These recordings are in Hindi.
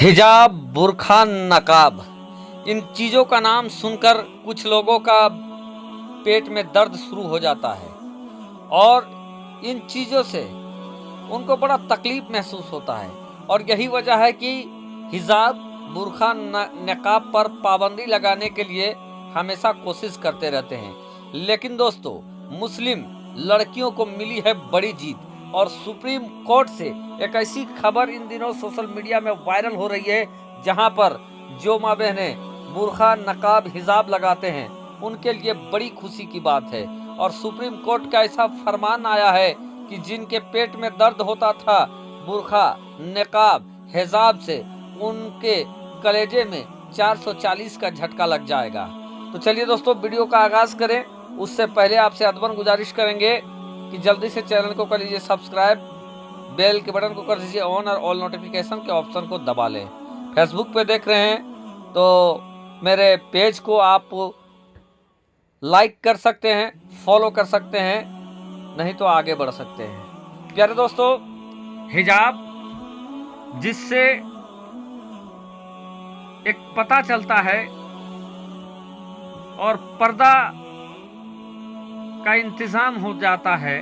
हिजाब, बुर्खा, नकाब, इन चीज़ों का नाम सुनकर कुछ लोगों का पेट में दर्द शुरू हो जाता है और इन चीज़ों से उनको बड़ा तकलीफ महसूस होता है। और यही वजह है कि हिजाब, बुर्खा, नकाब पर पाबंदी लगाने के लिए हमेशा कोशिश करते रहते हैं। लेकिन दोस्तों, मुस्लिम लड़कियों को मिली है बड़ी जीत और सुप्रीम कोर्ट से एक ऐसी खबर इन दिनों सोशल मीडिया में वायरल हो रही है जहां पर जो माँ बहनें बुर्खा, नकाब, हिजाब लगाते हैं उनके लिए बड़ी खुशी की बात है। और सुप्रीम कोर्ट का ऐसा फरमान आया है कि जिनके पेट में दर्द होता था बुर्खा, नकाब, हिजाब से, उनके कलेजे में 440 का झटका लग जाएगा। तो चलिए दोस्तों, वीडियो का आगाज करें। उससे पहले आपसे अदबन गुजारिश करेंगे कि जल्दी से चैनल को कर लीजिए सब्सक्राइब, बेल के बटन को कर दीजिए ऑन और ऑल नोटिफिकेशन के ऑप्शन को दबा लें। फेसबुक पे देख रहे हैं तो मेरे पेज को आप लाइक कर सकते हैं, फॉलो कर सकते हैं, नहीं तो आगे बढ़ सकते हैं। प्यारे दोस्तों, हिजाब जिससे एक पता चलता है और पर्दा का इंतजाम हो जाता है।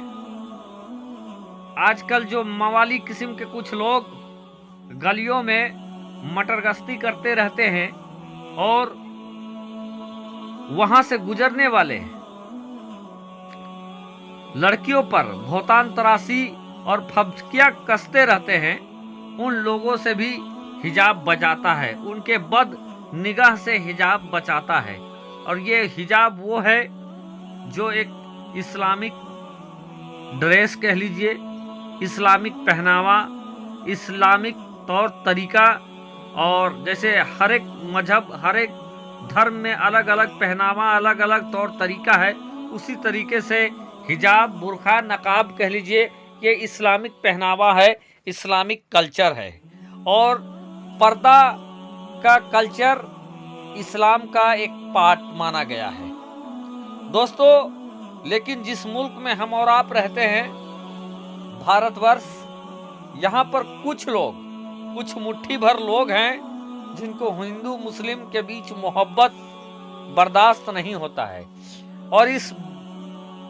आजकल जो मवाली किस्म के कुछ लोग गलियों में मटरगश्ती करते रहते हैं और वहां से गुजरने वाले लड़कियों पर भौतान तराशी और फब्कियां कसते रहते हैं, उन लोगों से भी हिजाब बचाता है, उनके बद निगाह से हिजाब बचाता है। और ये हिजाब वो है जो एक इस्लामिक ड्रेस कह लीजिए, इस्लामिक पहनावा, इस्लामिक तौर तरीका, और जैसे हर एक मजहब, हर एक धर्म में अलग अलग पहनावा, अलग अलग तौर तरीका है, उसी तरीके से हिजाब, बुर्खा, नकाब कह लीजिए, ये इस्लामिक पहनावा है, इस्लामिक कल्चर है। और पर्दा का कल्चर इस्लाम का एक पार्ट माना गया है दोस्तों। लेकिन जिस मुल्क में हम और आप रहते हैं, भारतवर्ष, यहाँ पर कुछ लोग, कुछ मुट्ठी भर लोग हैं जिनको हिंदू मुस्लिम के बीच मोहब्बत बर्दाश्त नहीं होता है। और इस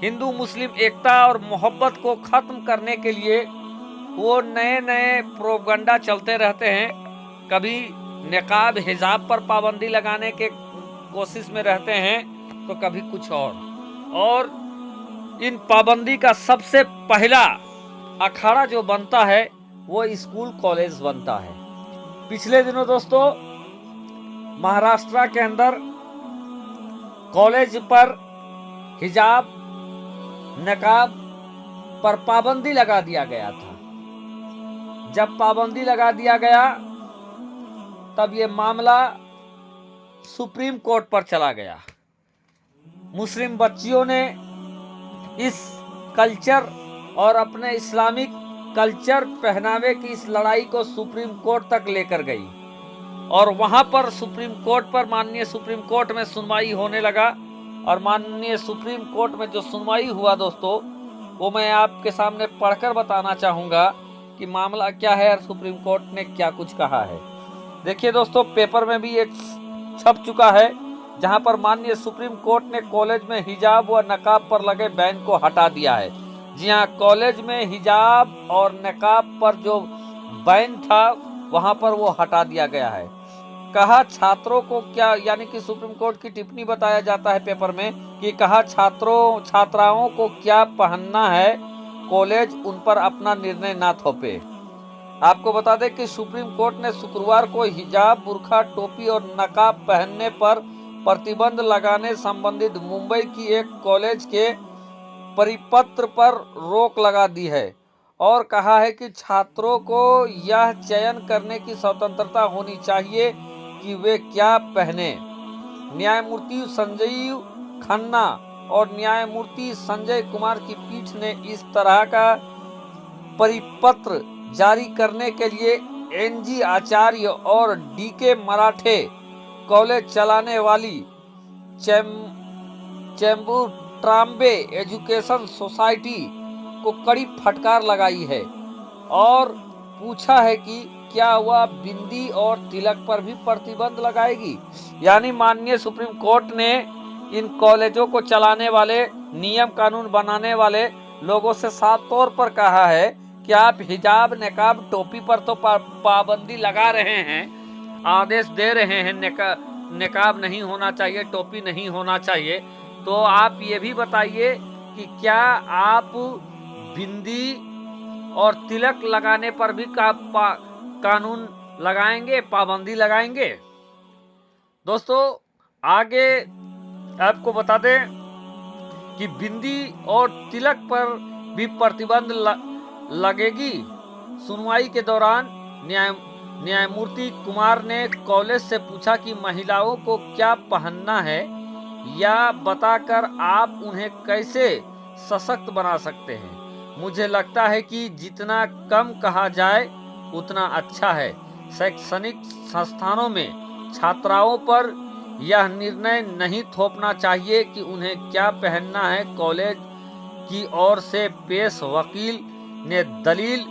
हिंदू मुस्लिम एकता और मोहब्बत को खत्म करने के लिए वो नए नए प्रोपगंडा चलते रहते हैं। कभी नकाब, हिजाब पर पाबंदी लगाने के कोशिश में रहते हैं तो कभी कुछ और इन पाबंदी का सबसे पहला अखाड़ा जो बनता है वो स्कूल कॉलेज बनता है। पिछले दिनों दोस्तों, महाराष्ट्र के अंदर कॉलेज पर हिजाब, नकाब पर पाबंदी लगा दिया गया था। जब पाबंदी लगा दिया गया तब ये मामला सुप्रीम कोर्ट पर चला गया। मुस्लिम बच्चियों ने इस कल्चर और अपने इस्लामिक कल्चर पहनावे की इस लड़ाई को सुप्रीम कोर्ट तक लेकर गई और वहां पर सुप्रीम कोर्ट पर, माननीय सुप्रीम कोर्ट में सुनवाई होने लगा। और माननीय सुप्रीम कोर्ट में जो सुनवाई हुआ दोस्तों, वो मैं आपके सामने पढ़कर बताना चाहूँगा कि मामला क्या है और सुप्रीम कोर्ट ने क्या कुछ कहा है। देखिए दोस्तों, पेपर में भी एक छप चुका है जहां पर माननीय सुप्रीम कोर्ट ने कॉलेज में हिजाब व नकाब पर लगे बैन को हटा दिया है। जी हाँ, कॉलेज में हिजाब और नकाब पर जो बैन था वहां पर वो हटा दिया गया है। कहा छात्रों को क्या, यानी कि सुप्रीम कोर्ट की टिप्पणी बताया जाता है पेपर में कि कहा छात्राओं को क्या पहनना है, कॉलेज उन पर अपना निर्णय ना थोपे। आपको बता दें कि सुप्रीम कोर्ट ने शुक्रवार को हिजाब, बुर्खा, टोपी और नकाब पहनने पर प्रतिबंध लगाने संबंधित मुंबई की एक कॉलेज के परिपत्र पर रोक लगा दी है और कहा है कि छात्रों को यह चयन करने की स्वतंत्रता होनी चाहिए कि वे क्या पहने। न्यायमूर्ति संजीव खन्ना और न्यायमूर्ति संजय कुमार की पीठ ने इस तरह का परिपत्र जारी करने के लिए एनजी आचार्य और डीके मराठे कॉलेज चलाने वाली चेंबूर ट्राम्बे एजुकेशन सोसाइटी को कड़ी फटकार लगाई है और पूछा है कि क्या हुआ, बिंदी और तिलक पर भी प्रतिबंध लगाएगी। यानी माननीय सुप्रीम कोर्ट ने इन कॉलेजों को चलाने वाले, नियम कानून बनाने वाले लोगों से साफ तौर पर कहा है कि आप हिजाब, नकाब, टोपी पर तो पाबंदी लगा रहे हैं, आदेश दे रहे हैं नकाब नहीं होना चाहिए, टोपी नहीं होना चाहिए, तो आप ये भी बताइए कि क्या आप बिंदी और तिलक लगाने पर भी कानून लगाएंगे, पाबंदी लगाएंगे। दोस्तों आगे आपको बता दें कि बिंदी और तिलक पर भी प्रतिबंध लगेगी। सुनवाई के दौरान न्यायमूर्ति कुमार ने कॉलेज से पूछा कि महिलाओं को क्या पहनना है या बताकर आप उन्हें कैसे सशक्त बना सकते हैं। मुझे लगता है कि जितना कम कहा जाए उतना अच्छा है। शैक्षणिक संस्थानों में छात्राओं पर यह निर्णय नहीं थोपना चाहिए कि उन्हें क्या पहनना है। कॉलेज की ओर से पेश वकील ने दलील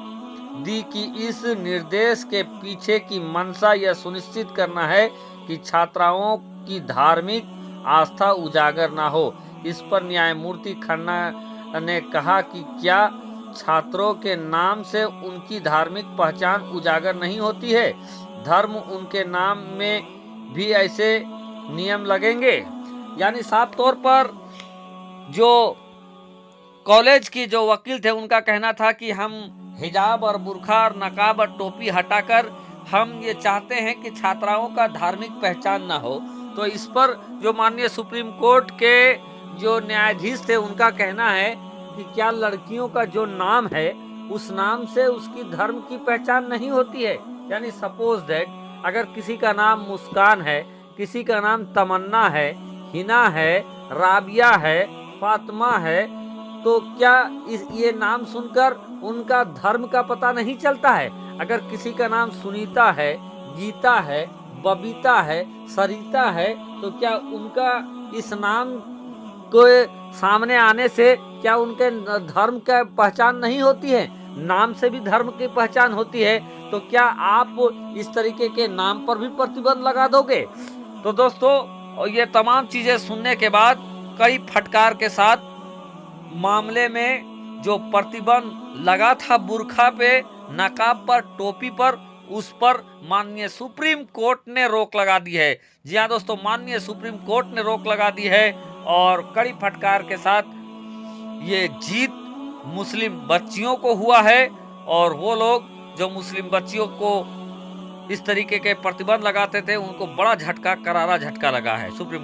दी कि इस निर्देश के पीछे की मंशा यह सुनिश्चित करना है कि छात्राओं की धार्मिक आस्था उजागर ना हो। इस पर न्यायमूर्ति खन्ना ने कहा कि क्या छात्रों के नाम से उनकी धार्मिक पहचान उजागर नहीं होती है? धर्म उनके नाम में भी ऐसे नियम लगेंगे। यानी साफ तौर पर जो कॉलेज की जो वकील थे उनका कहना था कि हम हिजाब और बुर्खा और नकाब और टोपी हटाकर हम ये चाहते हैं कि छात्राओं का धार्मिक पहचान ना हो। तो इस पर जो माननीय सुप्रीम कोर्ट के जो न्यायाधीश थे उनका कहना है कि क्या लड़कियों का जो नाम है उस नाम से उसकी धर्म की पहचान नहीं होती है। यानी सपोज दैट अगर किसी का नाम मुस्कान है, किसी का नाम तमन्ना है, हिना है, राबिया है, फातिमा है, तो क्या ये नाम सुनकर उनका धर्म का पता नहीं चलता है? अगर किसी का नाम सुनीता है, गीता है, बबीता है, सरिता है, तो क्या उनका इस नाम को सामने आने से क्या उनके धर्म का पहचान नहीं होती है? नाम से भी धर्म की पहचान होती है। तो क्या आप इस तरीके के नाम पर भी प्रतिबंध लगा दोगे? तो दोस्तों ये तमाम चीजें सुनने के बाद कई फटकार के साथ मामले में जो प्रतिबंध लगा था बुर्खा पे, नकाब पर, टोपी पर, उस पर माननीय सुप्रीम कोर्ट ने रोक लगा दी है। जी हाँ दोस्तों, माननीय सुप्रीम कोर्ट ने रोक लगा दी है और कड़ी फटकार के साथ ये जीत मुस्लिम बच्चियों को हुआ है। और वो लोग जो मुस्लिम बच्चियों को इस तरीके के प्रतिबंध लगाते थे उनको बड़ा झटका, करारा झटका लगा है सुप्रीम